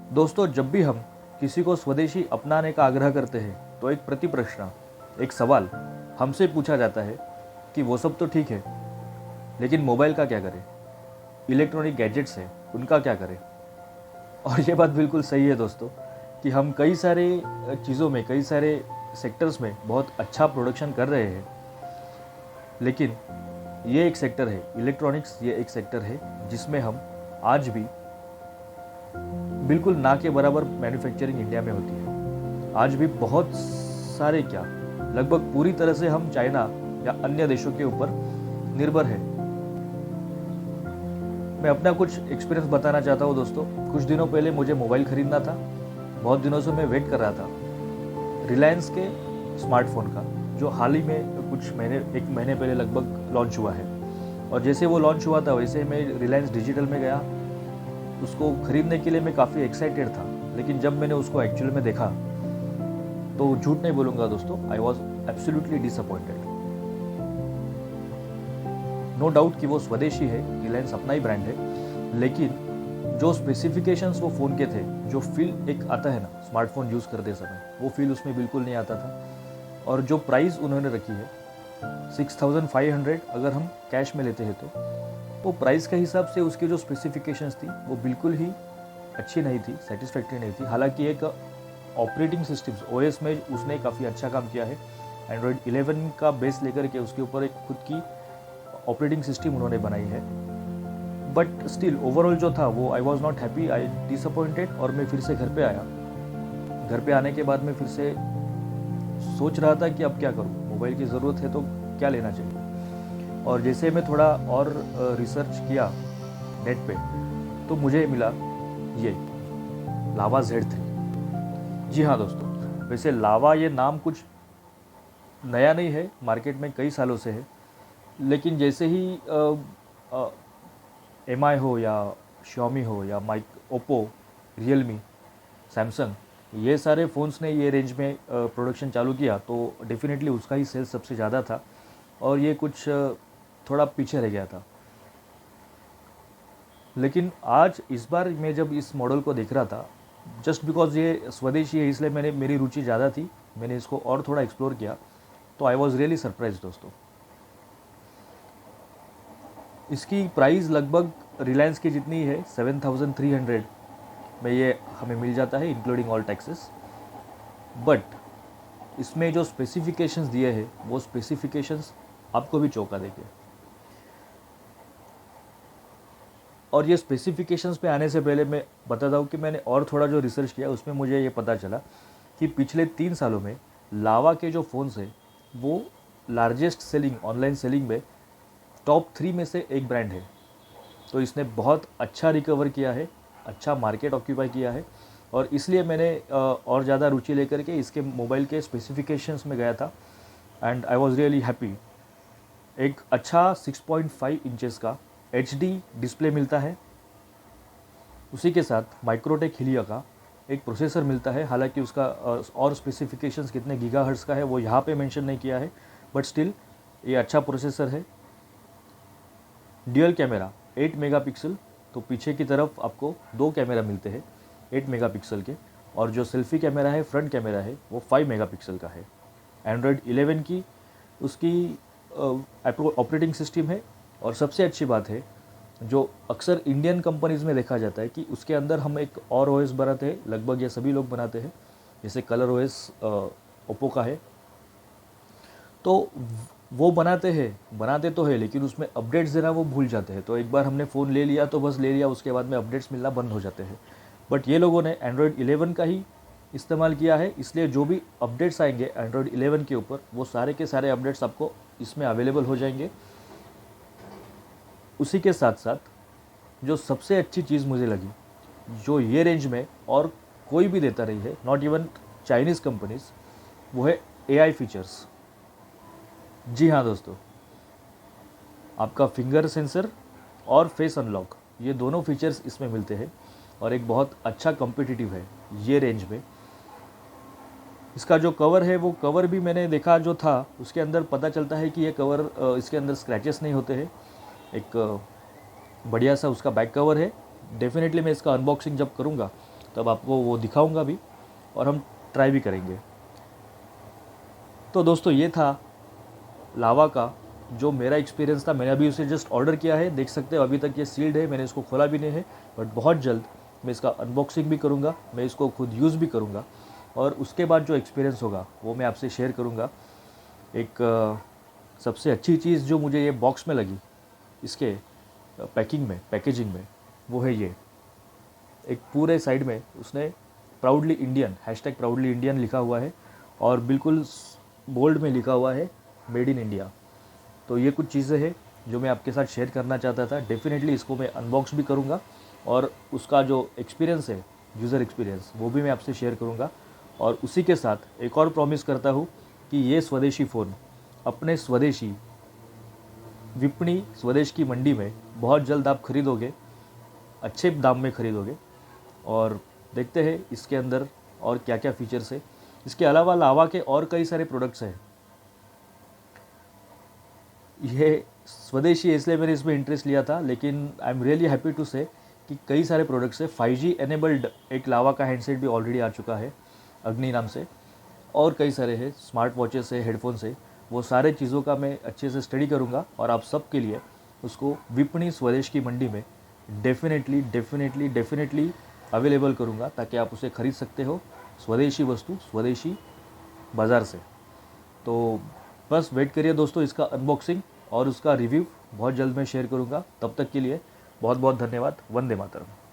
दोस्तों, जब भी हम किसी को स्वदेशी अपनाने का आग्रह करते हैं तो एक प्रति प्रश्न, एक सवाल हमसे पूछा जाता है कि वो सब तो ठीक है, लेकिन मोबाइल का क्या करें, इलेक्ट्रॉनिक गैजेट्स हैं उनका क्या करें। और ये बात बिल्कुल सही है दोस्तों कि हम कई सारे चीज़ों में, कई सारे सेक्टर्स में बहुत अच्छा प्रोडक्शन कर रहे हैं, लेकिन ये एक सेक्टर है इलेक्ट्रॉनिक्स, ये एक सेक्टर है जिसमें हम आज भी बिल्कुल ना के बराबर मैन्युफैक्चरिंग इंडिया में होती है। आज भी बहुत सारे क्या, लगभग पूरी तरह से हम चाइना या अन्य देशों के ऊपर निर्भर है। मैं अपना कुछ एक्सपीरियंस बताना चाहता हूँ दोस्तों। कुछ दिनों पहले मुझे मोबाइल खरीदना था। बहुत दिनों से मैं वेट कर रहा था रिलायंस के स्मार्टफोन का, जो हाल ही में कुछ महीने, एक महीने पहले लगभग लॉन्च हुआ है। और जैसे वो लॉन्च हुआ था वैसे मैं रिलायंस डिजिटल में गया, उसको खरीदने के लिए मैं काफ़ी एक्साइटेड था। लेकिन जब मैंने उसको एक्चुअल में देखा तो झूठ नहीं बोलूँगा दोस्तों, I was absolutely disappointed. No doubt कि वो स्वदेशी है, रिलायंस अपना ही ब्रांड है, लेकिन जो स्पेसिफिकेशंस वो फ़ोन के थे, जो फील एक आता है ना स्मार्टफोन यूज़ करते समय, वो फील उसमें बिल्कुल नहीं आता था। और जो प्राइस उन्होंने रखी है 6500, अगर हम कैश में लेते हैं तो वो प्राइस के हिसाब से उसकी जो स्पेसिफिकेशंस थी वो बिल्कुल ही अच्छी नहीं थी, सेटिस्फैक्ट्री नहीं थी। हालांकि एक ऑपरेटिंग सिस्टम्स ओएस में उसने काफ़ी अच्छा काम किया है। एंड्रॉयड 11 का बेस लेकर के उसके ऊपर एक खुद की ऑपरेटिंग सिस्टम उन्होंने बनाई है, बट स्टिल ओवरऑल जो था वो I was not happy, I disappointed. और मैं फिर से घर पे आया। घर पे आने के बाद मैं फिर से सोच रहा था कि अब क्या करूँ, मोबाइल की ज़रूरत है तो क्या लेना चाहिए। और जैसे मैं थोड़ा और रिसर्च किया नेट पे, तो मुझे मिला ये लावा Z3। जी हाँ दोस्तों, वैसे लावा ये नाम कुछ नया नहीं है, मार्केट में कई सालों से है। लेकिन जैसे ही MI हो या Xiaomi हो या ओप्पो, रियलमी, सैमसंग, ये सारे फ़ोन्स ने ये रेंज में प्रोडक्शन चालू किया तो डेफिनेटली उसका ही सेल्स सबसे ज़्यादा था। और ये कुछ थोड़ा पीछे रह गया था। लेकिन आज इस बार मैं जब इस मॉडल को देख रहा था, जस्ट बिकॉज ये स्वदेशी है इसलिए मेरी रुचि ज़्यादा थी, मैंने इसको और थोड़ा एक्सप्लोर किया, तो आई वॉज रियली सरप्राइज दोस्तों। इसकी प्राइस लगभग रिलायंस की जितनी है, 7300 में ये हमें मिल जाता है इंक्लूडिंग ऑल टैक्सेस। बट इसमें जो स्पेसिफिकेशंस दिए हैं वो स्पेसिफिकेशंस आपको भी चौंका देंगे। और ये स्पेसिफिकेशंस पे आने से पहले मैं बताता हूँ कि मैंने और थोड़ा जो रिसर्च किया उसमें मुझे ये पता चला कि पिछले 3 सालों में लावा के जो फ़ोन्स हैं वो लार्जेस्ट सेलिंग, ऑनलाइन सेलिंग में टॉप 3 में से एक ब्रांड है। तो इसने बहुत अच्छा रिकवर किया है, अच्छा मार्केट ऑक्यूपाई किया है। और इसलिए मैंने और ज़्यादा रुचि लेकर के इसके मोबाइल के स्पेसिफिकेशंस में गया था, and I was really happy. एक अच्छा 6.5 इंचेस का HD डिस्प्ले मिलता है, उसी के साथ माइक्रोटेक हीलिया का एक प्रोसेसर मिलता है। हालांकि उसका और स्पेसिफिकेशंस कितने गीगाहर्ट्ज़ का है वो यहाँ पे मेंशन नहीं किया है, बट स्टिल ये अच्छा प्रोसेसर है। ड्यूअल कैमरा 8 मेगापिक्सल, तो पीछे की तरफ आपको 2 कैमरा मिलते हैं 8 मेगापिक्सल के, और जो सेल्फी कैमरा है, फ्रंट कैमरा है, वो 5 मेगापिक्सल का है। एंड्रॉयड 11 की उसकी ऑपरेटिंग सिस्टम है। और सबसे अच्छी बात है, जो अक्सर इंडियन कंपनीज़ में देखा जाता है कि उसके अंदर हम एक और OS बनाते हैं, लगभग ये सभी लोग बनाते हैं, जैसे कलर OS ओप्पो का है। तो वो बनाते तो है, लेकिन उसमें अपडेट्स देना वो भूल जाते हैं। तो एक बार हमने फ़ोन ले लिया तो बस ले लिया, उसके बाद में अपडेट्स मिलना बंद हो जाते हैं। बट ये लोगों ने एंड्रॉयड 11 का ही इस्तेमाल किया है, इसलिए जो भी अपडेट्स आएंगे एंड्रॉयड 11 के ऊपर, वो सारे के सारे अपडेट्स आपको इसमें अवेलेबल हो जाएंगे। उसी के साथ साथ जो सबसे अच्छी चीज़ मुझे लगी, जो ये रेंज में और कोई भी देता नहीं है, नॉट इवन चाइनीज़ कंपनीज़, वो है AI फीचर्स। जी हाँ दोस्तों, आपका फिंगर सेंसर और फेस अनलॉक, ये दोनों फीचर्स इसमें मिलते हैं और एक बहुत अच्छा कॉम्पिटिटिव है ये रेंज में। इसका जो कवर है, वो कवर भी मैंने देखा जो था उसके अंदर पता चलता है कि ये कवर, इसके अंदर स्क्रैचेस नहीं होते हैं। एक बढ़िया सा उसका बैक कवर है। डेफिनेटली मैं इसका अनबॉक्सिंग जब करूँगा तब आपको वो दिखाऊंगा भी और हम ट्राई भी करेंगे। तो दोस्तों ये था लावा का जो मेरा एक्सपीरियंस था। मैंने अभी उसे जस्ट ऑर्डर किया है, देख सकते हो अभी तक ये सील्ड है, मैंने इसको खोला भी नहीं है। बट बहुत जल्द मैं इसका अनबॉक्सिंग भी करूँगा, मैं इसको खुद यूज़ भी करूँगा और उसके बाद जो एक्सपीरियंस होगा वो मैं आपसे शेयर करूँगा। एक सबसे अच्छी चीज़ जो मुझे ये बॉक्स में लगी इसके पैकेजिंग में वो है ये एक पूरे साइड में उसने प्राउडली इंडियन #प्राउडली इंडियन लिखा हुआ है और बिल्कुल बोल्ड में लिखा हुआ है मेड इन इंडिया। तो ये कुछ चीज़ें हैं जो मैं आपके साथ शेयर करना चाहता था। डेफिनेटली इसको मैं अनबॉक्स भी करूँगा और उसका जो एक्सपीरियंस है, यूज़र एक्सपीरियंस, वो भी मैं आपसे शेयर करूँगा। और उसी के साथ एक और प्रॉमिस करता हूँ कि ये स्वदेशी फ़ोन अपने स्वदेशी विपणी स्वदेश की मंडी में बहुत जल्द आप खरीदोगे, अच्छे दाम में खरीदोगे। और देखते हैं इसके अंदर और क्या क्या फीचर्स है। इसके अलावा लावा के और कई सारे प्रोडक्ट्स हैं। ये स्वदेशी इसलिए मैंने इसमें इंटरेस्ट लिया था, लेकिन I am really happy to say कि कई सारे प्रोडक्ट्स है। 5G एनेबल्ड एक लावा का हैंडसेट भी ऑलरेडी आ चुका है अग्नि नाम से, और कई सारे हैं, स्मार्ट वॉचेस है, हेडफोन्स है। वो सारे चीज़ों का मैं अच्छे से स्टडी करूँगा और आप सब के लिए उसको विपणी स्वदेश की मंडी में डेफिनेटली अवेलेबल करूँगा, ताकि आप उसे खरीद सकते हो स्वदेशी वस्तु स्वदेशी बाज़ार से। तो बस वेट करिए दोस्तों इसका अनबॉक्सिंग और उसका रिव्यू बहुत जल्द मैं शेयर करूँगा। तब तक के लिए बहुत बहुत धन्यवाद। वंदे मातरम।